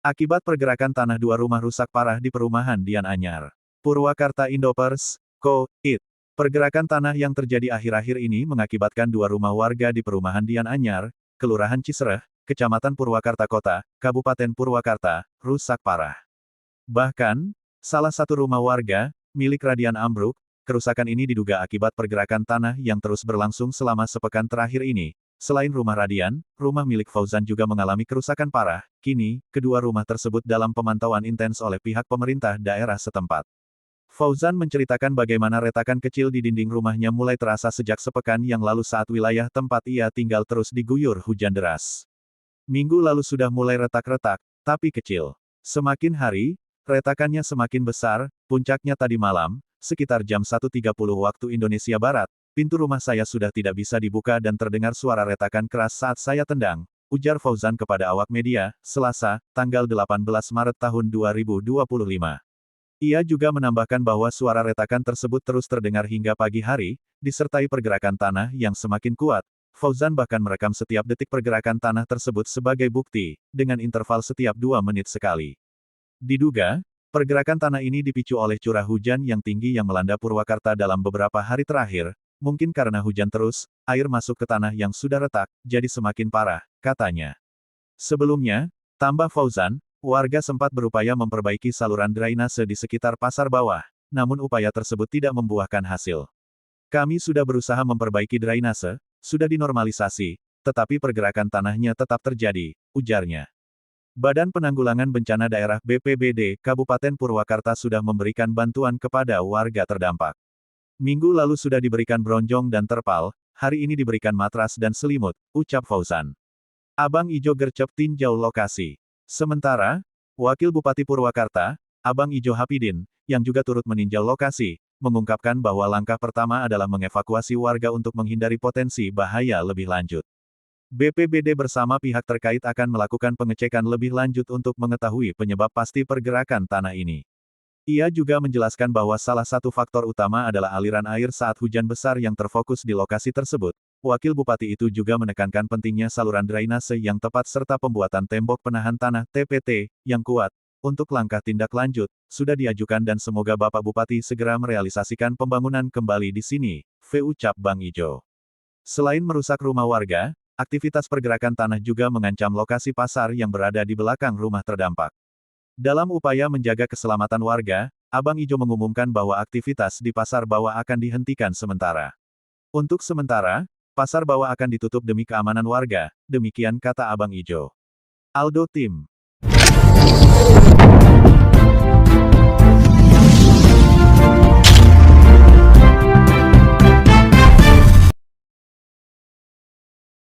Akibat pergerakan tanah, dua rumah rusak parah di perumahan Dian Anyar, Purwakarta. Indopers, Co. It. Pergerakan tanah yang terjadi akhir-akhir ini mengakibatkan dua rumah warga di perumahan Dian Anyar, Kelurahan Cisereh, Kecamatan Purwakarta Kota, Kabupaten Purwakarta, rusak parah. Bahkan, salah satu rumah warga, milik Radian ambruk. Kerusakan ini diduga akibat pergerakan tanah yang terus berlangsung selama sepekan terakhir ini. Selain rumah Radian, rumah milik Fauzan juga mengalami kerusakan parah. Kini, kedua rumah tersebut dalam pemantauan intens oleh pihak pemerintah daerah setempat. Fauzan menceritakan bagaimana retakan kecil di dinding rumahnya mulai terasa sejak sepekan yang lalu saat wilayah tempat ia tinggal terus diguyur hujan deras. Minggu lalu sudah mulai retak-retak, tapi kecil. Semakin hari, retakannya semakin besar. Puncaknya tadi malam, sekitar jam 1.30 waktu Indonesia Barat, pintu rumah saya sudah tidak bisa dibuka dan terdengar suara retakan keras saat saya tendang, ujar Fauzan kepada awak media, Selasa, tanggal 18 Maret tahun 2025. Ia juga menambahkan bahwa suara retakan tersebut terus terdengar hingga pagi hari, disertai pergerakan tanah yang semakin kuat. Fauzan bahkan merekam setiap detik pergerakan tanah tersebut sebagai bukti, dengan interval setiap 2 menit sekali. Diduga, pergerakan tanah ini dipicu oleh curah hujan yang tinggi yang melanda Purwakarta dalam beberapa hari terakhir. Mungkin karena hujan terus, air masuk ke tanah yang sudah retak, jadi semakin parah, katanya. Sebelumnya, tambah Fauzan, warga sempat berupaya memperbaiki saluran drainase di sekitar pasar bawah, namun upaya tersebut tidak membuahkan hasil. Kami sudah berusaha memperbaiki drainase, sudah dinormalisasi, tetapi pergerakan tanahnya tetap terjadi, ujarnya. Badan Penanggulangan Bencana Daerah BPBD Kabupaten Purwakarta sudah memberikan bantuan kepada warga terdampak. Minggu lalu sudah diberikan bronjong dan terpal, hari ini diberikan matras dan selimut, ucap Fauzan. Abang Ijo gercep tinjau lokasi. Sementara, Wakil Bupati Purwakarta, Abang Ijo Hapidin, yang juga turut meninjau lokasi, mengungkapkan bahwa langkah pertama adalah mengevakuasi warga untuk menghindari potensi bahaya lebih lanjut. BPBD bersama pihak terkait akan melakukan pengecekan lebih lanjut untuk mengetahui penyebab pasti pergerakan tanah ini. Ia juga menjelaskan bahwa salah satu faktor utama adalah aliran air saat hujan besar yang terfokus di lokasi tersebut. Wakil Bupati itu juga menekankan pentingnya saluran drainase yang tepat serta pembuatan tembok penahan tanah (TPT) yang kuat. Untuk langkah tindak lanjut, sudah diajukan dan semoga Bapak Bupati segera merealisasikan pembangunan kembali di sini, ucap Bang Ijo. Selain merusak rumah warga, aktivitas pergerakan tanah juga mengancam lokasi pasar yang berada di belakang rumah terdampak. Dalam upaya menjaga keselamatan warga, Abang Ijo mengumumkan bahwa aktivitas di pasar bawah akan dihentikan sementara. Untuk sementara, pasar bawah akan ditutup demi keamanan warga, demikian kata Abang Ijo. Aldo Tim.